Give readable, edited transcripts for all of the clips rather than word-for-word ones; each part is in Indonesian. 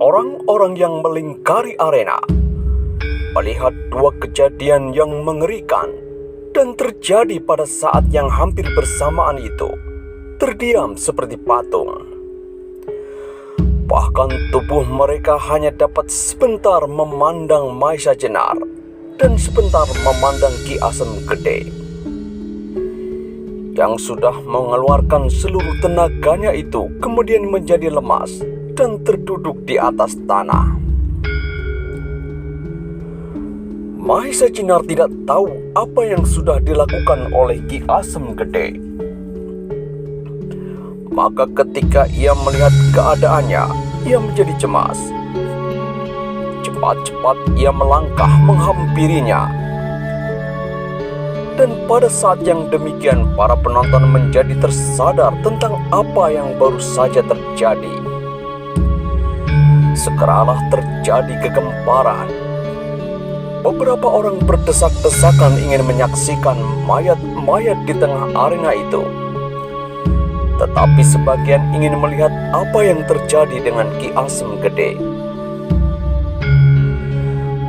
Orang-orang yang melingkari arena melihat dua kejadian yang mengerikan dan terjadi pada saat yang hampir bersamaan itu, terdiam seperti patung. Bahkan tubuh mereka hanya dapat sebentar memandang Maisa Jenar dan sebentar memandang Ki Asem Gede yang sudah mengeluarkan seluruh tenaganya itu kemudian menjadi lemas dan terduduk di atas tanah. Maisa Jenar tidak tahu apa yang sudah dilakukan oleh Ki Asem Gede. Maka ketika ia melihat keadaannya, ia menjadi cemas. Cepat-cepat ia melangkah menghampirinya. Dan pada saat yang demikian, para penonton menjadi tersadar tentang apa yang baru saja terjadi. Segeralah terjadi kegemparan. Beberapa orang berdesak-desakan ingin menyaksikan mayat-mayat di tengah arena itu. Tetapi sebagian ingin melihat apa yang terjadi dengan Ki Asem Gede.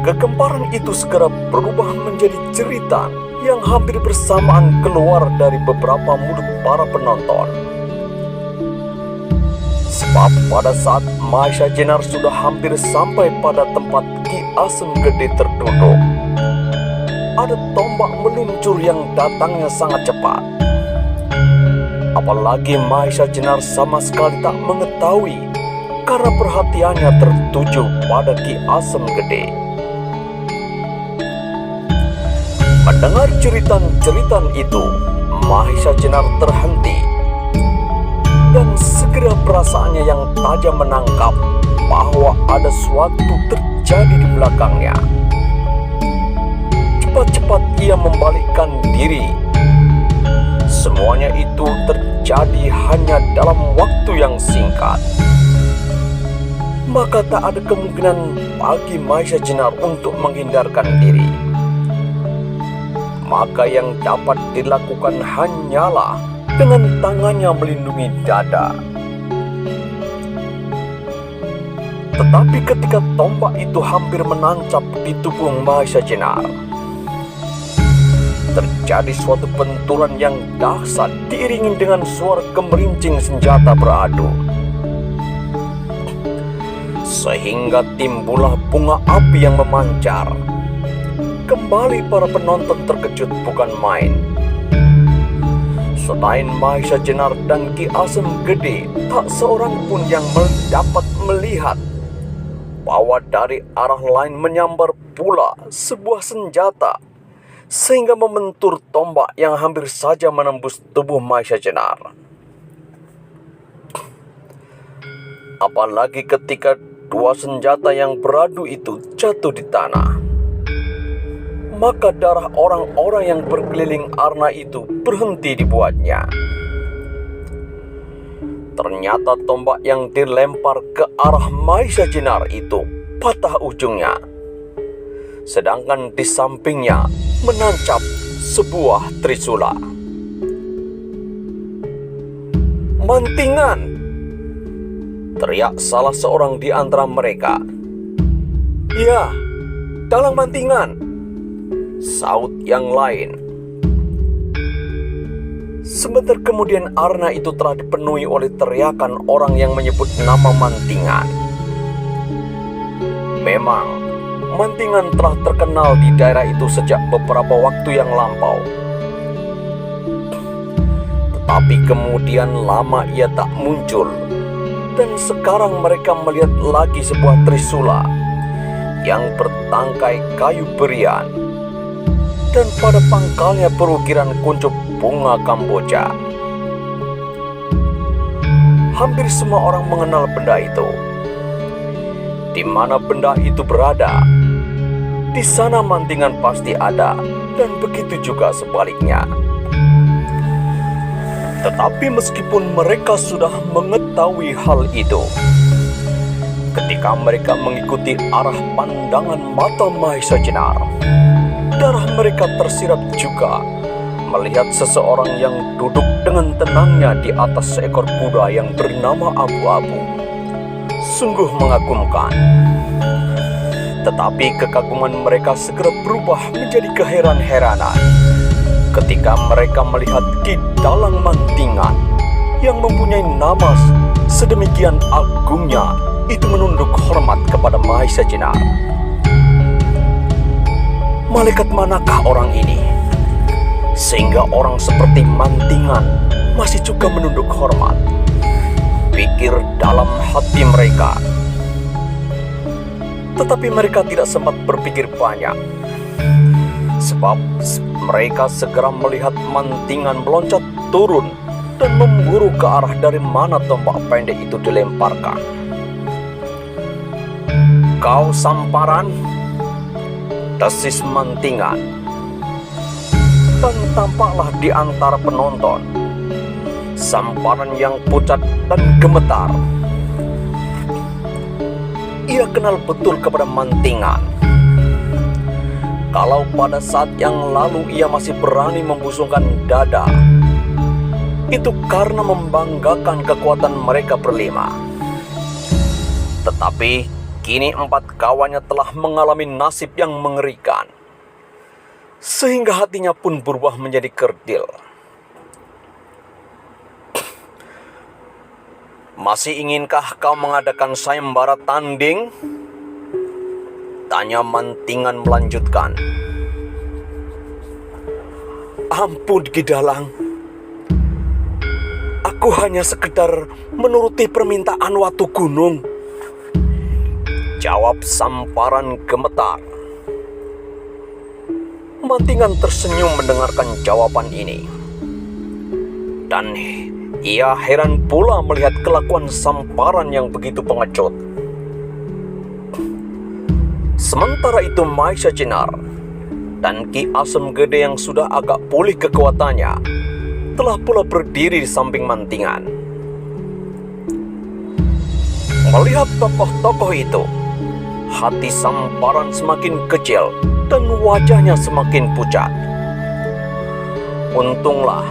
Kegemparan itu segera berubah menjadi cerita yang hampir bersamaan keluar dari beberapa mulut para penonton. Sebab pada saat Maisa Jenar sudah hampir sampai pada tempat Ki Asem Gede terduduk, ada tombak meluncur yang datangnya sangat cepat. Apalagi Maisa Jenar sama sekali tak mengetahui karena perhatiannya tertuju pada Ki Asem Gede. Mendengar cerita-cerita itu, Maisa Jenar terhenti dan segera perasaannya yang tajam menangkap bahwa ada sesuatu terjadi di belakangnya. Cepat-cepat ia membalikkan diri. Semuanya itu terjadi hanya dalam waktu yang singkat. Maka tak ada kemungkinan bagi Maisa Jenar untuk menghindarkan diri. Maka yang dapat dilakukan hanyalah dengan tangannya melindungi dada. Tetapi ketika tombak itu hampir menancap di tubuh Maisa Jenar, terjadi suatu benturan yang dahsyat diiringi dengan suara gemerincing senjata beradu. Sehingga timbullah bunga api yang memancar. Kembali para penonton terkejut bukan main. Selain Maisa Jenar dan Ki Asem Gede, tak seorang pun yang dapat melihat bahwa dari arah lain menyambar pula sebuah senjata sehingga membentur tombak yang hampir saja menembus tubuh Maisa Jenar. Apalagi ketika dua senjata yang beradu itu jatuh di tanah, maka darah orang-orang yang berkeliling arena itu berhenti dibuatnya. Ternyata tombak yang dilempar ke arah Maisa Jenar itu patah ujungnya, sedangkan di sampingnya menancap sebuah trisula. "Mantingan!" teriak salah seorang di antara mereka. "Ya, dalang mantingan!" saut yang lain. Sebentar kemudian arena itu telah dipenuhi oleh teriakan orang yang menyebut nama Mantingan. Memang, Mantingan telah terkenal di daerah itu sejak beberapa waktu yang lampau. Tetapi kemudian lama ia tak muncul, dan sekarang mereka melihat lagi sebuah trisula yang bertangkai kayu berian, dan pada pangkalnya berukiran kuncup bunga Kamboja. Hampir semua orang mengenal benda itu. Di mana benda itu berada, di sana Mantingan pasti ada, dan begitu juga sebaliknya. Tetapi meskipun mereka sudah mengetahui hal itu, ketika mereka mengikuti arah pandangan mata Maisa Jenar, darah mereka tersirat juga melihat seseorang yang duduk dengan tenangnya di atas seekor kuda yang bernama Abu-Abu. Sungguh mengagumkan. Tetapi kekaguman mereka segera berubah menjadi keheran-heranan ketika mereka melihat Ki Dalang Mantingan yang mempunyai nama sedemikian agungnya itu menunduk hormat kepada Mahesa Jenar. Malaikat manakah orang ini sehingga orang seperti Mantingan masih juga menunduk hormat? Pikir dalam hati mereka. Tetapi mereka tidak sempat berpikir banyak, sebab mereka segera melihat Mantingan meloncat turun dan memburu ke arah dari mana tombak pendek itu dilemparkan. "Kau Samparan," desis Mantingan. Dan tampaklah di antara penonton Samparan yang pucat dan gemetar. Ia kenal betul kepada Mantingan. Kalau pada saat yang lalu ia masih berani membusungkan dada, itu karena membanggakan kekuatan mereka berlima. Tetapi kini 4 kawannya telah mengalami nasib yang mengerikan, sehingga hatinya pun berubah menjadi kerdil. "Masih inginkah kau mengadakan sayembara tanding?" tanya Mantingan melanjutkan. "Ampun Ki Dalang, aku hanya sekedar menuruti permintaan Watu Gunung," jawab Samparan gemetar. Mantingan tersenyum mendengarkan jawaban ini. Dan ia heran pula melihat kelakuan Samparan yang begitu pengecut. Sementara itu Mahesa Jenar dan Ki Asem Gede yang sudah agak pulih kekuatannya telah pula berdiri di samping Mantingan. Melihat tokoh-tokoh itu, hati Samparan semakin kecil dan wajahnya semakin pucat. Untunglah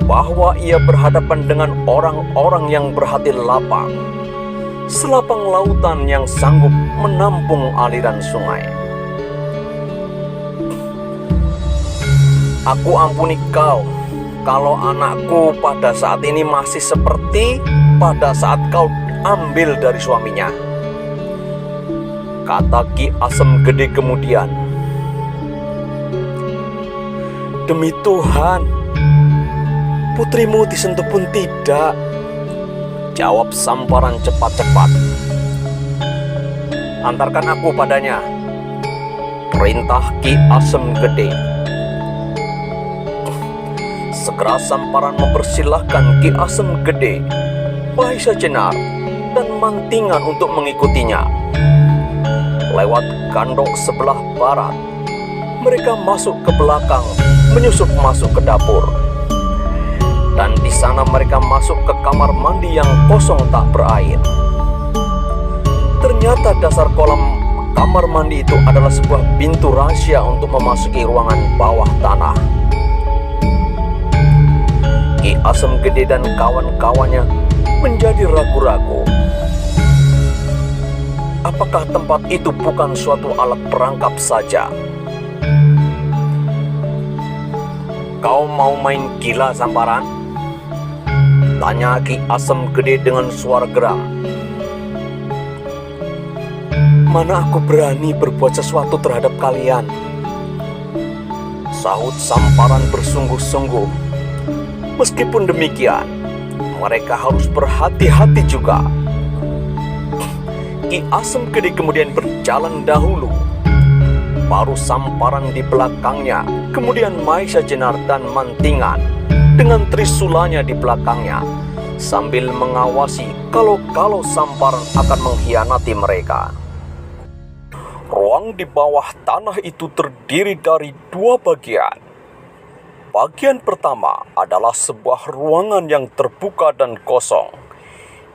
bahwa ia berhadapan dengan orang-orang yang berhati lapang, selapang lautan yang sanggup menampung aliran sungai. "Aku ampuni kau kalau anakku pada saat ini masih seperti pada saat kau ambil dari suaminya," kata Ki Asem Gede kemudian. "Demi Tuhan, putrimu disentuh pun tidak," jawab Samparan cepat-cepat. "Antarkan aku padanya," perintah Ki Asem Gede. Segera Samparan mempersilahkan Ki Asem Gede, Mahesa Jenar, dan Mantingan untuk mengikutinya. Lewat gandok sebelah barat, mereka masuk ke belakang, menyusup masuk ke dapur. Dan di sana mereka masuk ke kamar mandi yang kosong tak berair. Ternyata dasar kolam kamar mandi itu adalah sebuah pintu rahasia untuk memasuki ruangan bawah tanah. Ki Asem Gede dan kawan-kawannya menjadi ragu-ragu. Apakah tempat itu bukan suatu alat perangkap saja? "Kau mau main gila, Samparan?" tanya Ki Asem Gede dengan suara geram. "Mana aku berani berbuat sesuatu terhadap kalian," sahut Samparan bersungguh-sungguh. Meskipun demikian, mereka harus berhati-hati juga. Ki Asem Gede kemudian berjalan dahulu, baru Samparan di belakangnya, kemudian Mahesa Jenar dan Mantingan dengan trisulanya di belakangnya, sambil mengawasi kalau Samparan akan mengkhianati mereka. Ruang di bawah tanah itu terdiri dari 2 bagian. Bagian pertama adalah sebuah ruangan yang terbuka dan kosong,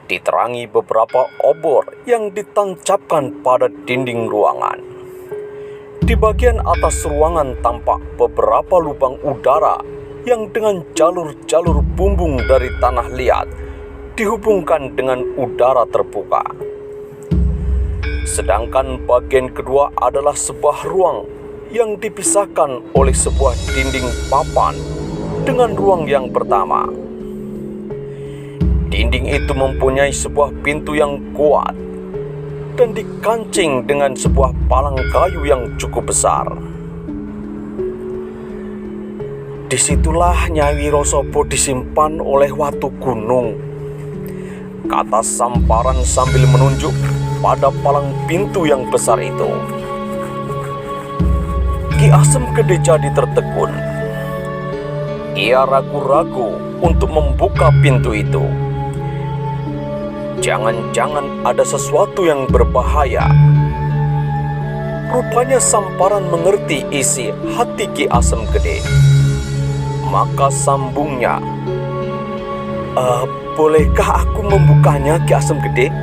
diterangi beberapa obor yang ditancapkan pada dinding ruangan. Di bagian atas ruangan tampak beberapa lubang udara yang dengan jalur-jalur bumbung dari tanah liat dihubungkan dengan udara terbuka. Sedangkan bagian kedua adalah sebuah ruang yang dipisahkan oleh sebuah dinding papan dengan ruang yang pertama. Dinding itu mempunyai sebuah pintu yang kuat dan dikancing dengan sebuah palang kayu yang cukup besar. "Disitulah Nyai Wiro Sopo disimpan oleh Watu Gunung," kata Samparan sambil menunjuk pada palang pintu yang besar itu. Ki Asem Gede jadi tertegun. Ia ragu-ragu untuk membuka pintu itu. Jangan-jangan ada sesuatu yang berbahaya. Rupanya Samparan mengerti isi hati Ki Asem Gede. Maka sambungnya, "Bolehkah aku membukanya, Ki Asem Gede?"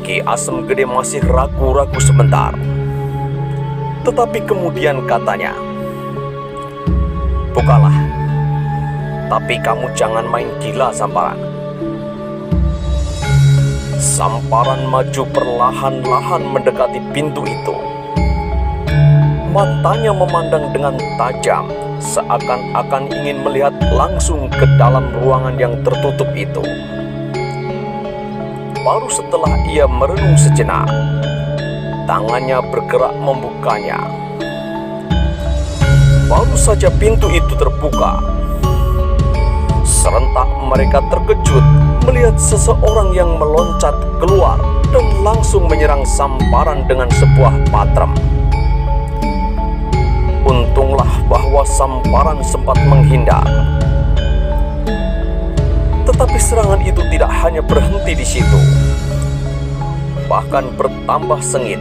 Ki Asem Gede masih ragu-ragu sebentar. Tetapi kemudian katanya, "Bukalah. Tapi kamu jangan main gila, Samparan." Samparan maju perlahan-lahan mendekati pintu itu. Matanya memandang dengan tajam, seakan-akan ingin melihat langsung ke dalam ruangan yang tertutup itu. Baru setelah ia merenung sejenak, tangannya bergerak membukanya. Baru saja pintu itu terbuka, serentak mereka terkejut melihat seseorang yang meloncat keluar dan langsung menyerang Samparan dengan sebuah patrem. Untunglah bahwa Samparan sempat menghindar. Tetapi serangan itu tidak hanya berhenti di situ, bahkan bertambah sengit.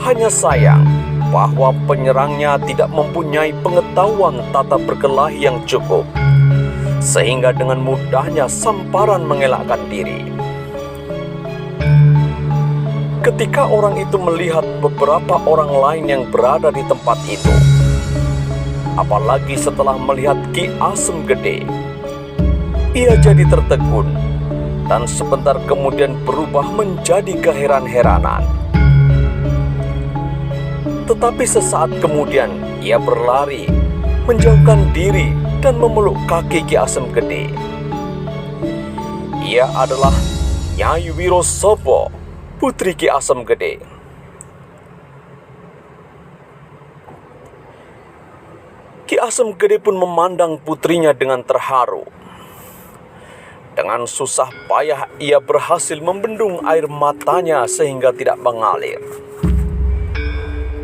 Hanya sayang bahwa penyerangnya tidak mempunyai pengetahuan tata berkelahi yang cukup, sehingga dengan mudahnya Samparan mengelakkan diri. Ketika orang itu melihat beberapa orang lain yang berada di tempat itu, apalagi setelah melihat Ki Asem Gede, ia jadi tertegun dan sebentar kemudian berubah menjadi keheran-heranan. Tetapi sesaat kemudian ia berlari, menjauhkan diri dan memeluk kaki Ki Asem Gede. Ia adalah Nyai Wiro Sopo, putri Ki Asem Gede. Ki Asem Gede pun memandang putrinya dengan terharu. Dengan susah payah ia berhasil membendung air matanya sehingga tidak mengalir.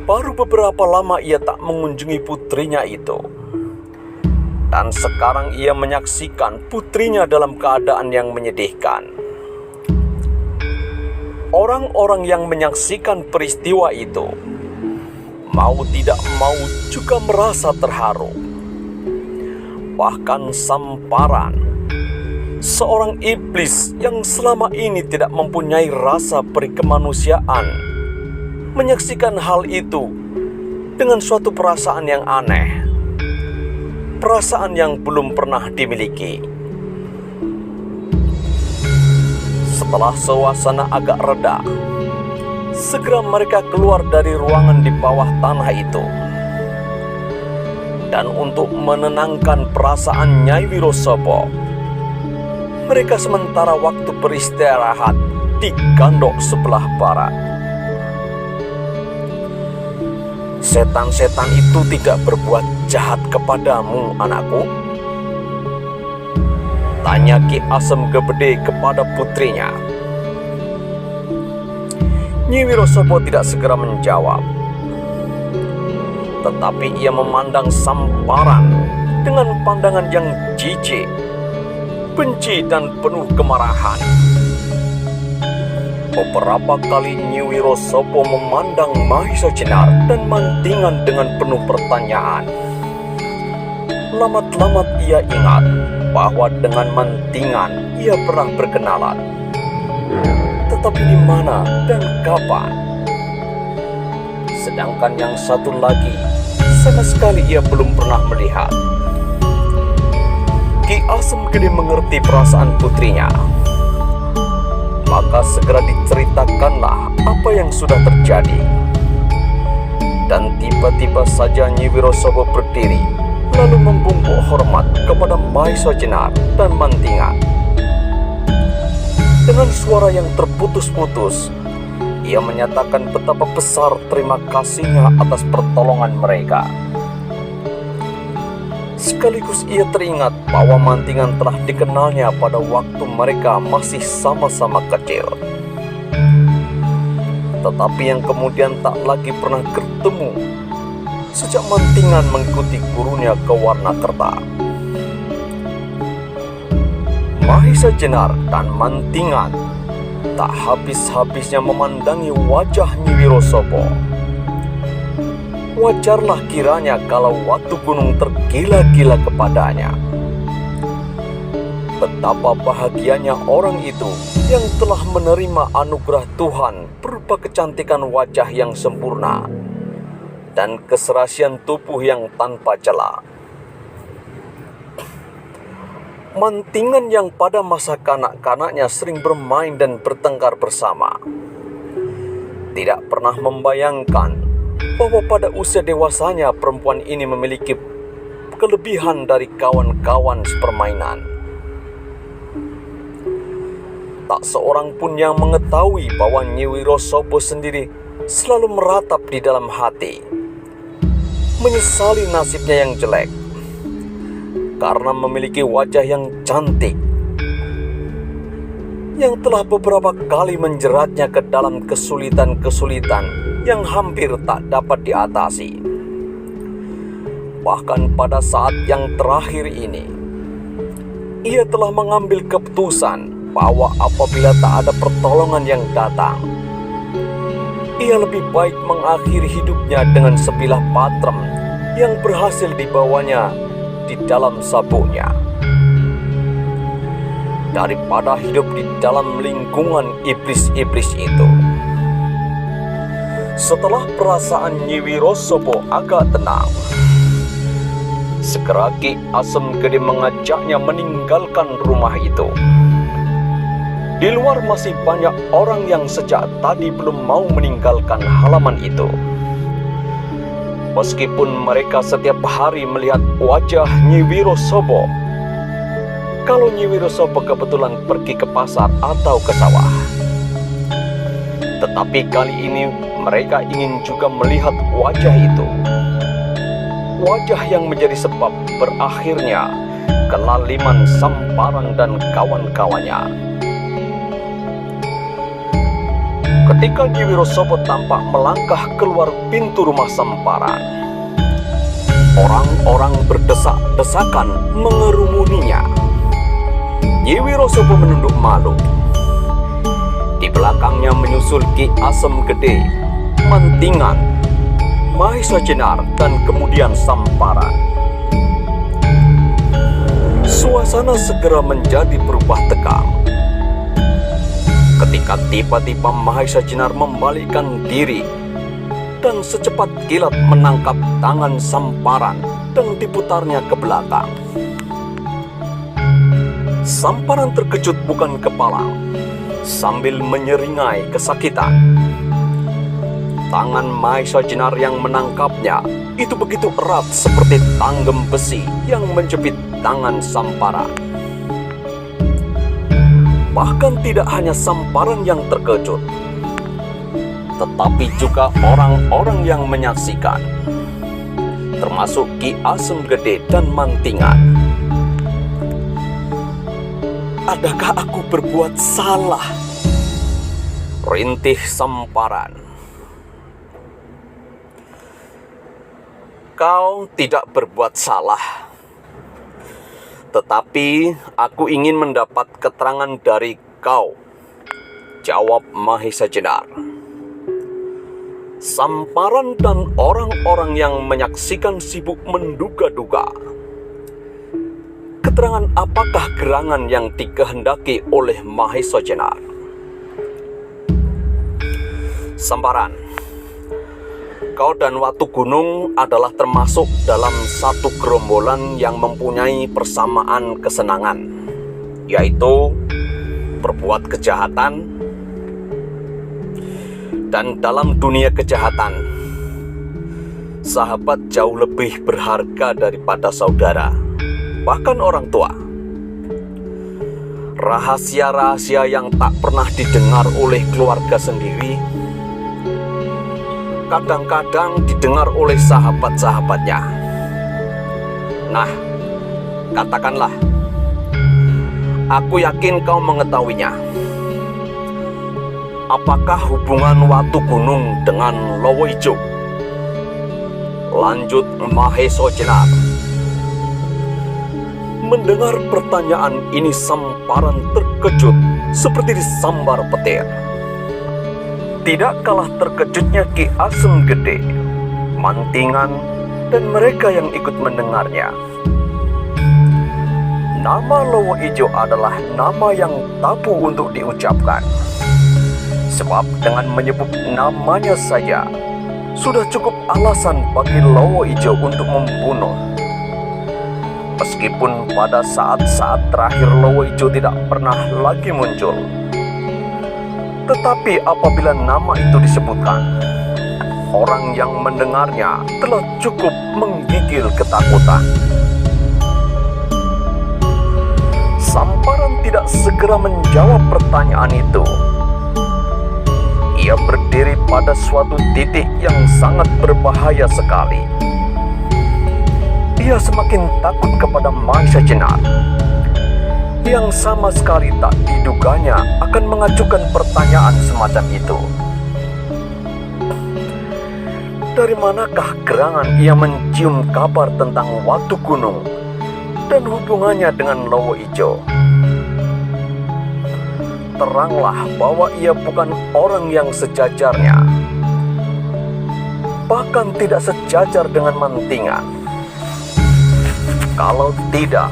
Baru beberapa lama ia tak mengunjungi putrinya itu. Dan sekarang ia menyaksikan putrinya dalam keadaan yang menyedihkan. Orang-orang yang menyaksikan peristiwa itu, mau tidak mau juga merasa terharu. Bahkan Samparan, seorang iblis yang selama ini tidak mempunyai rasa perikemanusiaan, menyaksikan hal itu dengan suatu perasaan yang aneh. Perasaan yang belum pernah dimiliki. Setelah suasana agak reda, segera mereka keluar dari ruangan di bawah tanah itu. Dan untuk menenangkan perasaan Nyai Wiro Sopo, mereka sementara waktu beristirahat di gandok sebelah barat. "Setan-setan itu tidak berbuat jahat kepadamu, anakku?" tanya Ki Asem Gede kepada putrinya. Nyai Wiro Sopo tidak segera menjawab, tetapi ia memandang Samparan dengan pandangan yang jijik, benci dan penuh kemarahan. Beberapa kali Nyai Wiro Sopo memandang Mahisa Jenar dan Mantingan dengan penuh pertanyaan. Lamat-lamat ia ingat bahwa dengan Mantingan ia pernah berkenalan. Tetapi di mana dan kapan? Sedangkan yang satu lagi sama sekali ia belum pernah melihat. Ki Ki Asem Gede mengerti perasaan putrinya. Maka segera diceritakanlah apa yang sudah terjadi. Dan tiba-tiba saja Nyi Wirosobo berdiri, lalu membungkuk hormat kepada Mahesa Jenar dan Mantingan. Dengan suara yang terputus-putus, ia menyatakan betapa besar terima kasihnya atas pertolongan mereka. Sekaligus ia teringat bahwa Mantingan telah dikenalnya pada waktu mereka masih sama-sama kecil. Tetapi yang kemudian tak lagi pernah bertemu sejak Mantingan mengikuti gurunya ke Warnakerta. Mahesa Jenar dan Mantingan tak habis-habisnya memandangi wajah Nyi Wirosobo. Wajarlah kiranya kalau Watu Gunung tergila-gila kepadanya. Betapa bahagianya orang itu yang telah menerima anugerah Tuhan berupa kecantikan wajah yang sempurna dan keserasian tubuh yang tanpa celah. Mantingan yang pada masa kanak-kanaknya sering bermain dan bertengkar bersama, tidak pernah membayangkan bahwa pada usia dewasanya perempuan ini memiliki kelebihan dari kawan-kawan sepermainan. Tak seorang pun yang mengetahui bahwa Nyi Wirosobo sendiri selalu meratap di dalam hati, menyesali nasibnya yang jelek karena memiliki wajah yang cantik yang telah beberapa kali menjeratnya ke dalam kesulitan-kesulitan yang hampir tak dapat diatasi. Bahkan pada saat yang terakhir ini, ia telah mengambil keputusan bahwa apabila tak ada pertolongan yang datang, ia lebih baik mengakhiri hidupnya dengan sebilah patrem yang berhasil dibawanya di dalam sabuknya, daripada hidup di dalam lingkungan iblis-iblis itu. Setelah perasaan Nyi Wirosobo agak tenang, segera Ki Asem Gede mengajaknya meninggalkan rumah itu. Di luar masih banyak orang yang sejak tadi belum mau meninggalkan halaman itu. Meskipun mereka setiap hari melihat wajah Nyi Wirosobo kalau Nyi Wirosobo kebetulan pergi ke pasar atau ke sawah. Tetapi kali ini mereka ingin juga melihat wajah itu. Wajah yang menjadi sebab berakhirnya kelaliman Samparan dan kawan-kawannya. Ketika Nyi Wirosobo tampak melangkah keluar pintu rumah Samparan, orang-orang berdesak-desakan mengerumuninya. Nyi Wirosobo menunduk malu. Di belakangnya menyusul Ki Asem Gede, Mantingan, Mahesa Jenar, dan kemudian Samparan. Suasana segera menjadi berubah tegang ketika tiba-tiba Mahesa Jenar membalikkan diri dan secepat kilat menangkap tangan Samparan dan diputarnya ke belakang. Samparan terkejut bukan kepala, sambil menyeringai kesakitan. Tangan Mahesa Jenar yang menangkapnya itu begitu erat seperti tanggem besi yang menjepit tangan Samparan. Bahkan tidak hanya Samparan yang terkejut, tetapi juga orang-orang yang menyaksikan, termasuk Ki Asem Gede dan Mantingan. Adakah aku berbuat salah? Rintih Samparan. Kau tidak berbuat salah. Tetapi aku ingin mendapat keterangan dari kau, jawab Mahesa Jenar. Samparan dan orang-orang yang menyaksikan sibuk menduga-duga. Keterangan apakah gerangan yang dikehendaki oleh Mahesa Jenar? Samparan, Kau dan Watu Gunung adalah termasuk dalam satu gerombolan yang mempunyai persamaan kesenangan, yaitu berbuat kejahatan. Dan dalam dunia kejahatan, sahabat jauh lebih berharga daripada saudara, bahkan orang tua. Rahasia-rahasia yang tak pernah didengar oleh keluarga sendiri kadang-kadang didengar oleh sahabat-sahabatnya. Nah, katakanlah, aku yakin kau mengetahuinya. Apakah hubungan Watu Gunung dengan Lowo Ijo? Lanjut Mahesa Jenar. Mendengar pertanyaan ini, Samparan terkejut seperti disambar petir. Tidak kalah terkejutnya Ki Asem Gede, Mantingan, dan mereka yang ikut mendengarnya. Nama Lowo Ijo adalah nama yang tabu untuk diucapkan. Sebab dengan menyebut namanya saja sudah cukup alasan bagi Lowo Ijo untuk membunuh. Meskipun pada saat-saat terakhir Lowo Ijo tidak pernah lagi muncul, tetapi apabila nama itu disebutkan, orang yang mendengarnya telah cukup menggigil ketakutan. Samparan tidak segera menjawab pertanyaan itu. Ia berdiri pada suatu titik yang sangat berbahaya sekali. Ia semakin takut kepada Mahesa Jenar, yang sama sekali tak diduganya akan mengajukan pertanyaan semacam itu. Dari manakah gerangan ia mencium kabar tentang Watu Gunung dan hubungannya dengan Lowo Ijo? Teranglah bahwa ia bukan orang yang sejajarnya, bahkan tidak sejajar dengan Mantingan. Kalau tidak,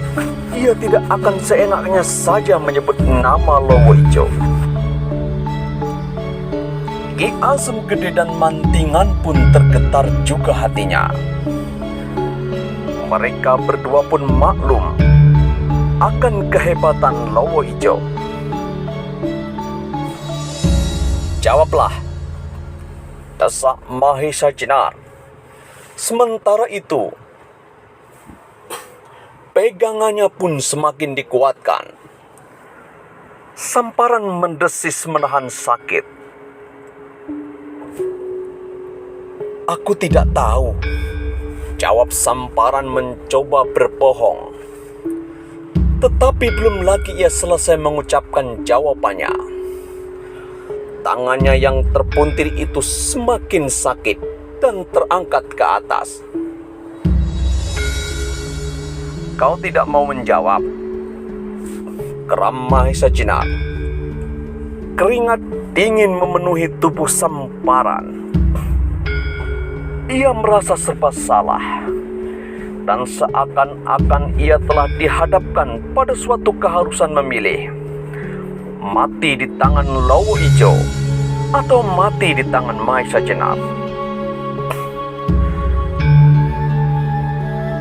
ia tidak akan seenaknya saja menyebut nama Lowo Ijo. Ki Asem Gede dan Mantingan pun tergetar juga hatinya. Mereka berdua pun maklum akan kehebatan Lowo Ijo. Jawablah, desak Mahesa Jenar. Sementara itu, pegangannya pun semakin dikuatkan. Samparan mendesis menahan sakit. Aku tidak tahu, jawab Samparan mencoba berbohong. Tetapi belum lagi ia selesai mengucapkan jawabannya, tangannya yang terpuntir itu semakin sakit dan terangkat ke atas. Kau tidak mau menjawab, geram Mahesa Jenar. Keringat dingin memenuhi tubuh Samparan. Ia merasa serba salah, dan seakan-akan ia telah dihadapkan pada suatu keharusan memilih, mati di tangan Lowo Ijo atau mati di tangan Mahesa Jenar.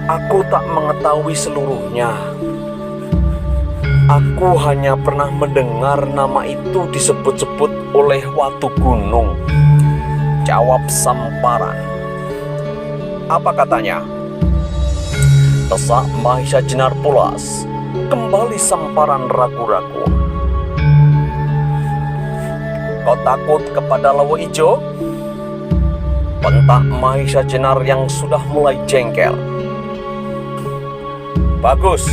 Aku tak mengetahui seluruhnya. Aku hanya pernah mendengar nama itu disebut-sebut oleh Watu Gunung, jawab Samparan. Apa katanya? Desak Mahesa Jenar pulas. Kembali Samparan ragu-ragu. Kau takut kepada Lowo Ijo? Bentak Mahesa Jenar yang sudah mulai jengkel. Bagus,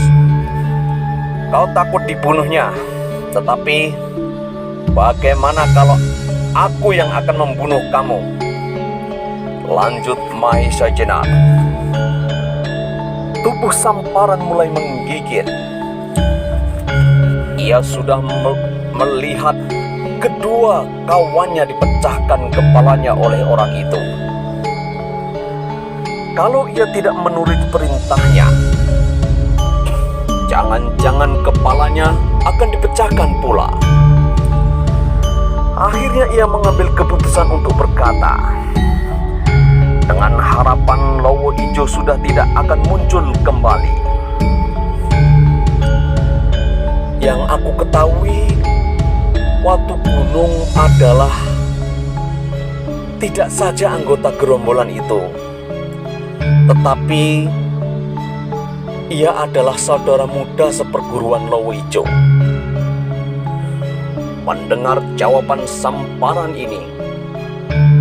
kau takut dibunuhnya. Tetapi bagaimana kalau aku yang akan membunuh kamu? Lanjut Mahesa Jenar. Tubuh Samparan mulai menggigil. Ia sudah melihat kedua kawannya dipecahkan kepalanya oleh orang itu. Kalau ia tidak menurut perintahnya, jangan-jangan kepalanya akan dipecahkan pula. Akhirnya ia mengambil keputusan untuk berkata, dengan harapan Lowo Ijo sudah tidak akan muncul kembali. Yang aku ketahui, Watu Gunung adalah tidak saja anggota gerombolan itu, tetapi ia adalah saudara muda seperguruan Lowo Ijo. Mendengar jawaban Samparan ini,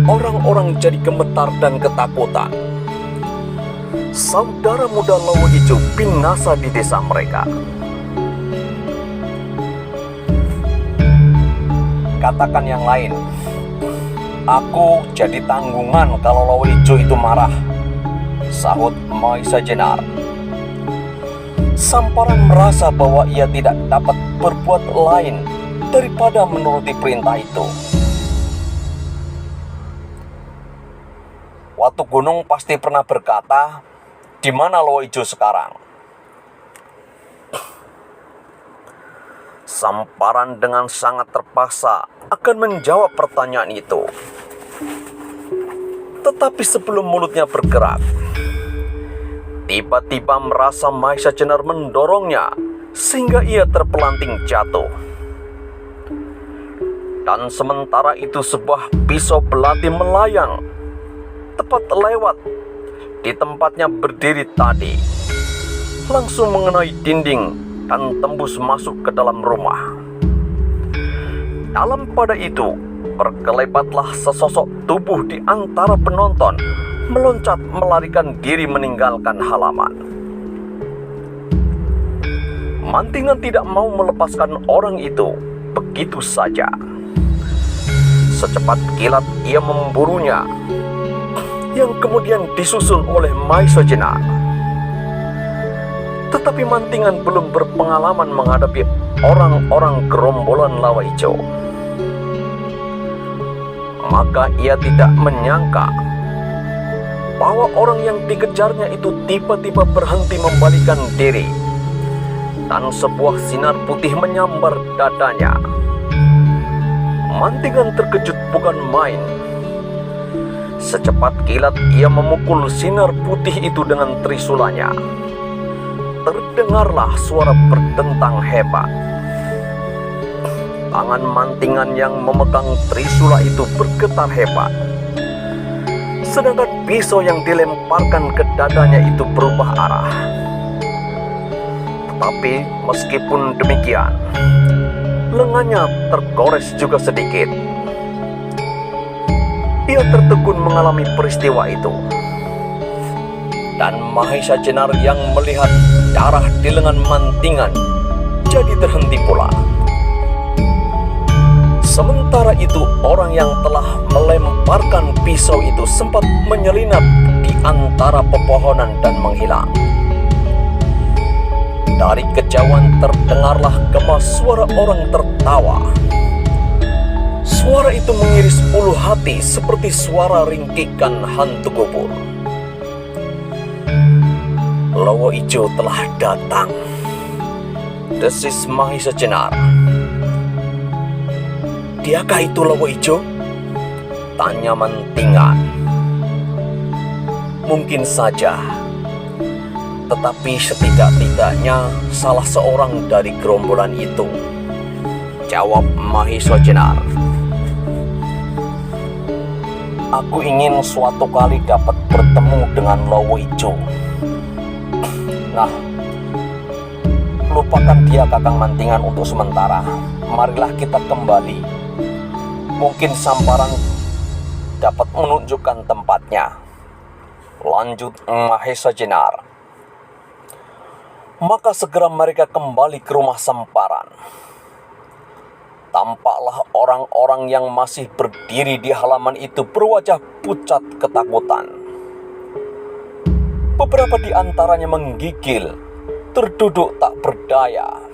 orang-orang jadi gemetar dan ketakutan. Saudara muda Lowo Ijo binasa di desa mereka. Katakan yang lain. Aku jadi tanggungan kalau Lowo Ijo itu marah, sahut Mahesa Jenar. Samparan merasa bahwa ia tidak dapat berbuat lain daripada menuruti perintah itu. Watu Gunung pasti pernah berkata, "Di mana Lowo Ijo sekarang?" Samparan dengan sangat terpaksa akan menjawab pertanyaan itu. Tetapi sebelum mulutnya bergerak, tiba-tiba merasa Mahesa Jenar mendorongnya sehingga ia terpelanting jatuh. Dan sementara itu sebuah pisau belati melayang tepat lewat di tempatnya berdiri tadi, langsung mengenai dinding dan tembus masuk ke dalam rumah. Dalam pada itu, berkelebatlah sesosok tubuh di antara penonton, meloncat melarikan diri meninggalkan halaman. Mantingan tidak mau melepaskan orang itu begitu saja. Secepat kilat ia memburunya, yang kemudian disusul oleh Mahesa Jenar. Tetapi Mantingan belum berpengalaman menghadapi orang-orang gerombolan Lowo Ijo. Maka ia tidak menyangka bahwa orang yang dikejarnya itu tiba-tiba berhenti membalikkan diri, dan sebuah sinar putih menyambar dadanya. Mantingan terkejut bukan main. Secepat kilat ia memukul sinar putih itu dengan trisulanya. Terdengarlah suara berdentang hebat. Tangan Mantingan yang memegang trisula itu bergetar hebat, sedangkan pisau yang dilemparkan ke dadanya itu berubah arah. Tetapi meskipun demikian, lengannya tergores juga sedikit. Ia tertegun mengalami peristiwa itu. Dan Mahesa Jenar yang melihat darah di lengan Mantingan jadi terhenti pula. Sementara itu orang yang telah melemparkan pisau itu sempat menyelinap di antara pepohonan dan menghilang. Dari kejauhan terdengarlah gema suara orang tertawa. Suara itu mengiris ulu hati seperti suara ringkikan hantu kubur. Lowo Ijo telah datang, desis Mahesa Jenar. "Diakah itu Lowo Ijo?" tanya Mantingan. "Mungkin saja, tetapi setidak-tidaknya salah seorang dari gerombolan itu," jawab Mahesa Jenar. "Aku ingin suatu kali dapat bertemu dengan Lowo Ijo." "Nah, lupakan dia Kakang Mantingan untuk sementara. Marilah kita kembali. Mungkin Samparan dapat menunjukkan tempatnya," lanjut Mahesa Jenar. Maka segera mereka kembali ke rumah Samparan. Tampaklah orang-orang yang masih berdiri di halaman itu berwajah pucat ketakutan. Beberapa di antaranya menggigil, terduduk tak berdaya.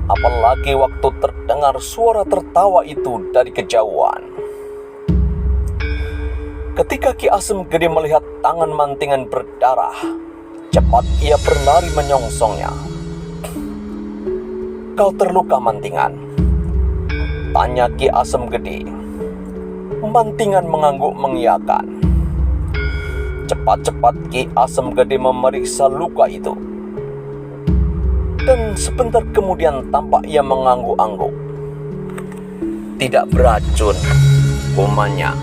Apalagi waktu terdengar suara tertawa itu dari kejauhan. Ketika Ki Asem Gede melihat tangan Mantingan berdarah, cepat ia berlari menyongsongnya. "Kau terluka, Mantingan?" tanya Ki Asem Gede. Mantingan mengangguk mengiyakan. Cepat-cepat Ki Asem Gede memeriksa luka itu. Dan sebentar kemudian tampak ia mengangguk-angguk. Tidak beracun, umannya.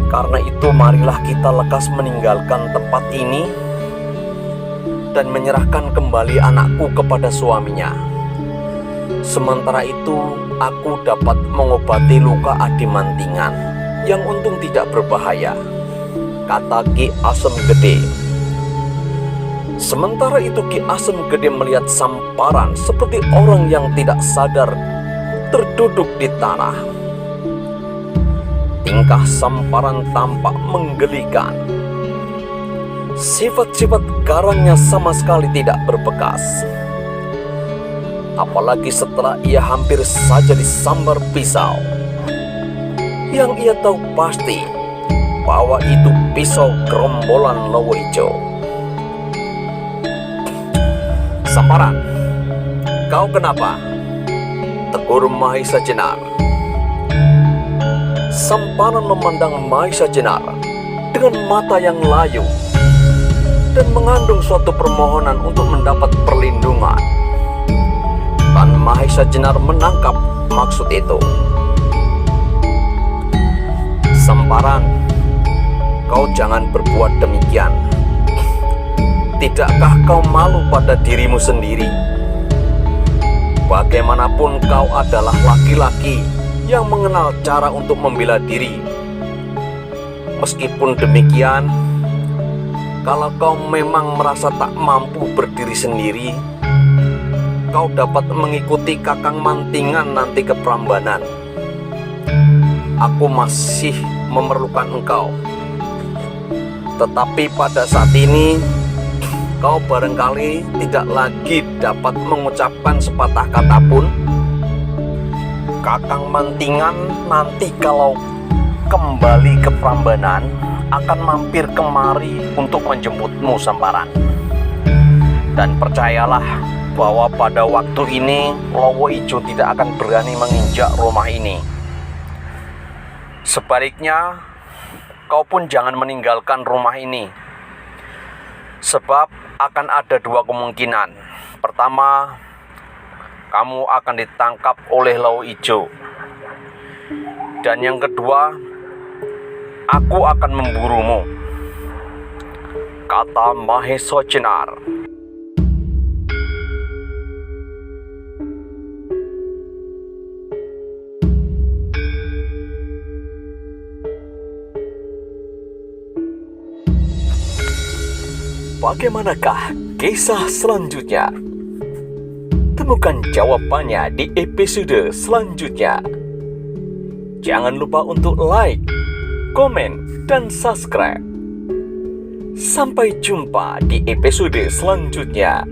Karena itu marilah kita lekas meninggalkan tempat ini dan menyerahkan kembali anakku kepada suaminya. Sementara itu aku dapat mengobati luka adimantingan yang untung tidak berbahaya, kata Ki Asem Gede. Sementara itu Ki Asem Gede melihat Samparan seperti orang yang tidak sadar terduduk di tanah. Tingkah Samparan tampak menggelikan. Sifat-sifat garangnya sama sekali tidak berbekas. Apalagi setelah ia hampir saja disambar pisau. Yang ia tahu pasti bahwa itu pisau gerombolan Lowo Ijo. Samparan, kau kenapa? Tegur Mahesa Jenar. Samparan memandang Mahesa Jenar dengan mata yang layu dan mengandung suatu permohonan untuk mendapat perlindungan. Dan Mahesa Jenar menangkap maksud itu. Samparan, kau jangan berbuat demikian. Tidakkah kau malu pada dirimu sendiri? Bagaimanapun kau adalah laki-laki yang mengenal cara untuk membela diri. Meskipun demikian, kalau kau memang merasa tak mampu berdiri sendiri, kau dapat mengikuti Kakang Mantingan nanti ke Prambanan. Aku masih memerlukan engkau. Tetapi pada saat ini, kau barangkali tidak lagi dapat mengucapkan sepatah kata pun. Kakang Mantingan nanti kalau kembali ke Prambanan akan mampir kemari untuk menjemputmu, Samparan. Dan percayalah bahwa pada waktu ini Lowo Ijo tidak akan berani menginjak rumah ini. Sebaliknya, kau pun jangan meninggalkan rumah ini. Sebab akan ada dua kemungkinan. Pertama, kamu akan ditangkap oleh Lowo Ijo. Dan yang kedua, aku akan memburumu, kata Mahesa Jenar. Bagaimanakah kisah selanjutnya? Temukan jawabannya di episode selanjutnya. Jangan lupa untuk like, komen, dan subscribe. Sampai jumpa di episode selanjutnya.